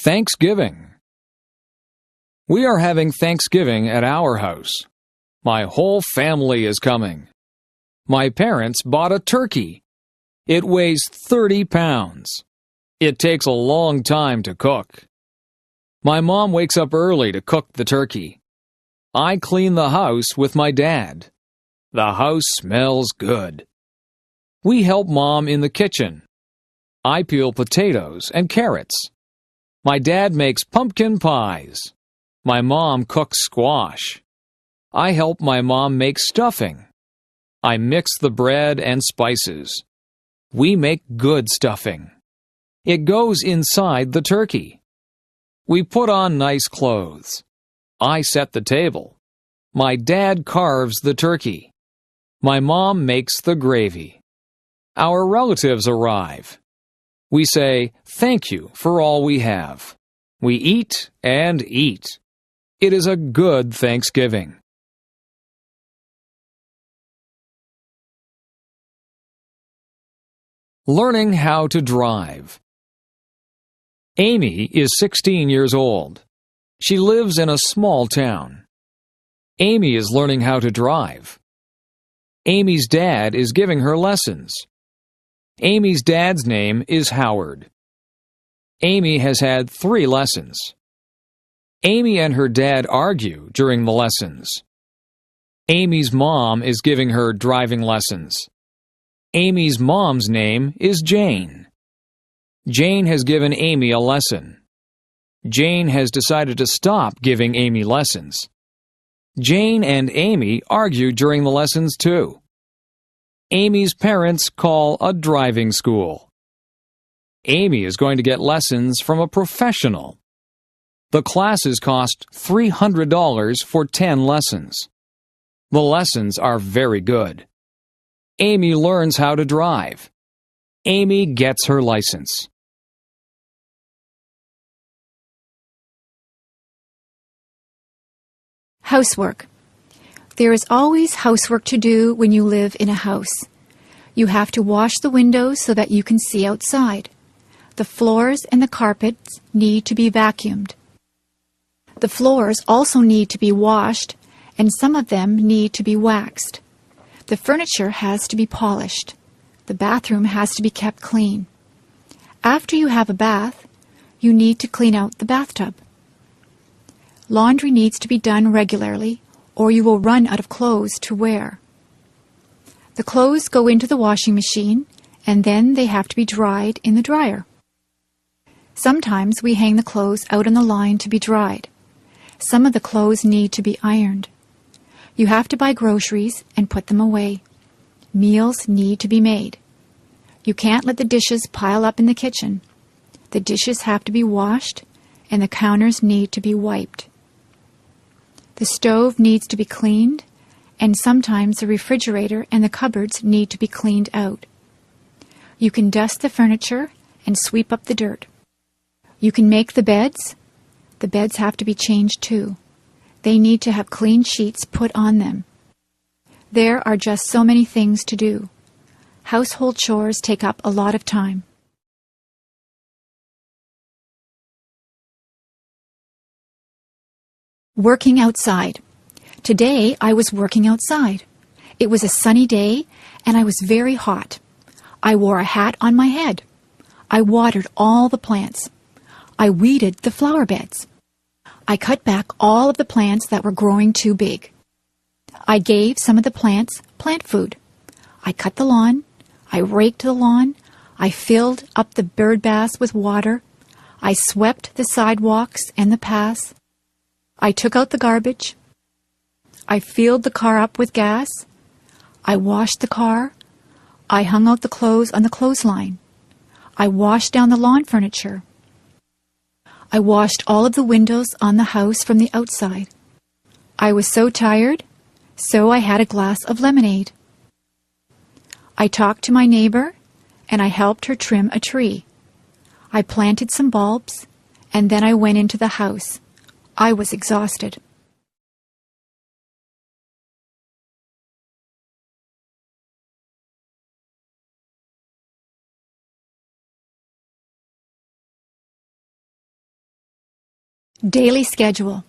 Thanksgiving. We are having Thanksgiving at our house. My whole family is coming. My parents bought a turkey. It weighs 30 pounds. It takes a long time to cook. My mom wakes up early to cook the turkey. I clean the house with my dad. The house smells good. We help Mom in the kitchen. I peel potatoes and carrots. My dad makes pumpkin pies. My mom cooks squash. I help my mom make stuffing. I mix the bread and spices. We make good stuffing. It goes inside the turkey. We put on nice clothes. I set the table. My dad carves the turkey. My mom makes the gravy. Our relatives arrive. We say, "Thank you for all we have." We eat and eat. It is a good Thanksgiving. Learning how to drive. Amy is 16 years old. She lives in a small town. Amy is learning how to drive. Amy's dad is giving her lessons. Amy's dad's name is Howard. Amy has had 3 lessons. Amy and her dad argue during the lessons. Amy's mom is giving her driving lessons. Amy's mom's name is Jane. Jane has given Amy a lesson. Jane has decided to stop giving Amy lessons. Jane and Amy argue during the lessons too. Amy's parents call a driving school. Amy is going to get lessons from a professional. The classes cost $300 for 10 lessons. The lessons are very good. Amy learns how to drive. Amy gets her license. Housework. There is always housework to do when you live in a house. You have to wash the windows so that you can see outside. The floors and the carpets need to be vacuumed. The floors also need to be washed, and some of them need to be waxed. The furniture has to be polished. The bathroom has to be kept clean. After you have a bath, you need to clean out the bathtub. Laundry needs to be done regularly, or you will run out of clothes to wear. The clothes go into the washing machine, and then they have to be dried in the dryer. Sometimes we hang the clothes out on the line to be dried. Some of the clothes need to be ironed. You have to buy groceries and put them away. Meals need to be made. You can't let the dishes pile up in the kitchen. The dishes have to be washed, and the counters need to be wiped. The stove needs to be cleaned, and sometimes the refrigerator and the cupboards need to be cleaned out. You can dust the furniture and sweep up the dirt. You can make the beds. The beds have to be changed too. They need to have clean sheets put on them. There are just so many things to do. Household chores take up a lot of time. Working outside. Today I was working outside. It was a sunny day and I was very hot. I wore a hat on my head. I watered all the plants. I weeded the flower beds. I cut back all of the plants that were growing too big. I gave some of the plants plant food. I cut the lawn. I raked the lawn. I filled up the bird baths with water. I swept the sidewalks and the paths. I took out the garbage. I filled the car up with gas. I washed the car. I hung out the clothes on the clothesline. I washed down the lawn furniture. I washed all of the windows on the house from the outside. I was so tired, so I had a glass of lemonade. I talked to my neighbor, and I helped her trim a tree. I planted some bulbs, and then I went into the house. I was exhausted. Daily schedule.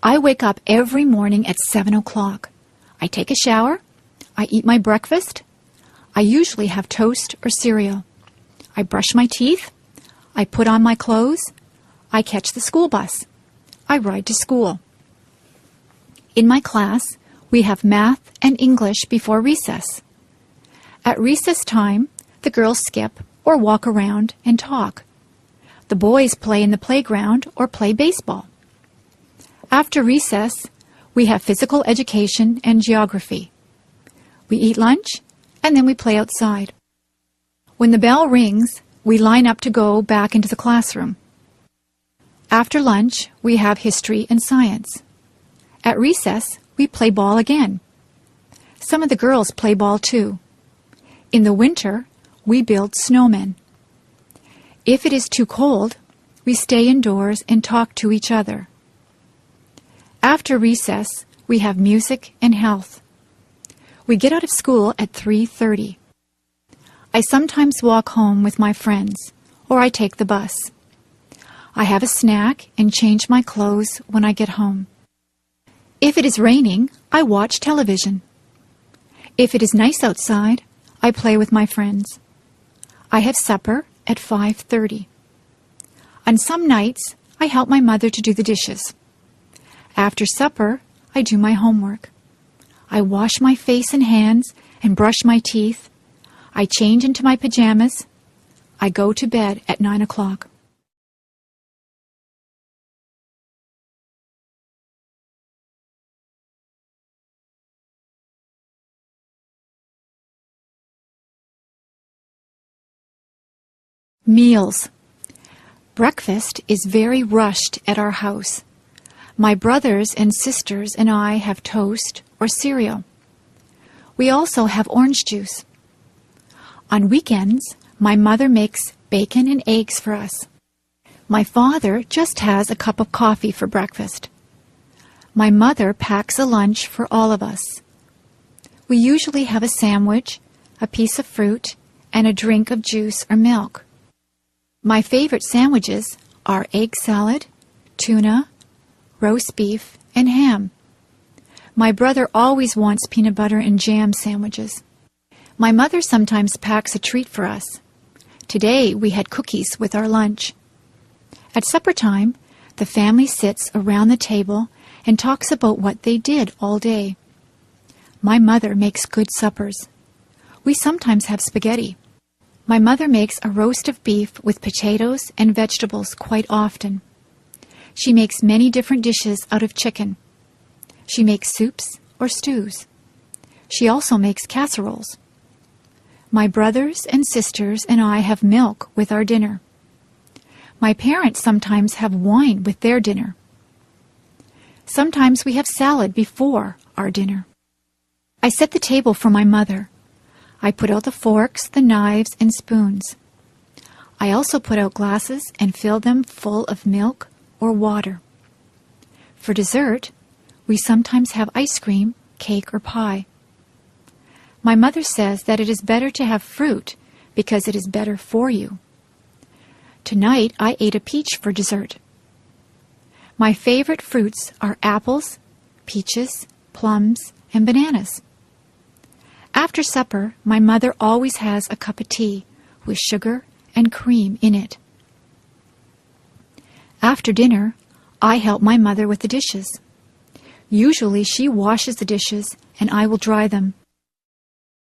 I wake up every morning at 7 o'clock. I take a shower. I eat my breakfast. I usually have toast or cereal. I brush my teeth. I put on my clothes. I catch the school bus. I ride to school. In my class, we have math and English before recess. At recess time, the girls skip or walk around and talk. The boys play in the playground or play baseball. After recess, we have physical education and geography. We eat lunch, and then we play outside. When the bell rings, we line up to go back into the classroom. After lunch, we have history and science. At recess, we play ball again. Some of the girls play ball too. In the winter, we build snowmen. If it is too cold, we stay indoors and talk to each other. After recess, we have music and health. We get out of school at 3:30. I sometimes walk home with my friends, or I take the bus. I have a snack and change my clothes when I get home. If it is raining, I watch television. If it is nice outside, I play with my friends. I have supper at 5:30. On some nights, I help my mother to do the dishes. After supper, I do my homework. I wash my face and hands and brush my teeth. I change into my pajamas. I go to bed at 9 o'clock. Meals. Breakfast is very rushed at our house. My brothers and sisters and I have toast or cereal. We also have orange juice. On weekends, my mother makes bacon and eggs for us. My father just has a cup of coffee for breakfast. My mother packs a lunch for all of us. We usually have a sandwich, a piece of fruit, and a drink of juice or milk. My favorite sandwiches are egg salad, tuna, roast beef, and ham. My brother always wants peanut butter and jam sandwiches. My mother sometimes packs a treat for us. Today we had cookies with our lunch. At supper time, the family sits around the table and talks about what they did all day. My mother makes good suppers. We sometimes have spaghetti. My mother makes a roast of beef with potatoes and vegetables quite often. She makes many different dishes out of chicken. She makes soups or stews. She also makes casseroles. My brothers and sisters and I have milk with our dinner. My parents sometimes have wine with their dinner. Sometimes we have salad before our dinner. I set the table for my mother. I put out the forks, the knives, and spoons. I also put out glasses and fill them full of milk or water. For dessert, we sometimes have ice cream, cake, or pie. My mother says that it is better to have fruit because it is better for you. Tonight, I ate a peach for dessert. My favorite fruits are apples, peaches, plums, and bananas. After supper, my mother always has a cup of tea with sugar and cream in it. After dinner, I help my mother with the dishes. Usually she washes the dishes and I will dry them.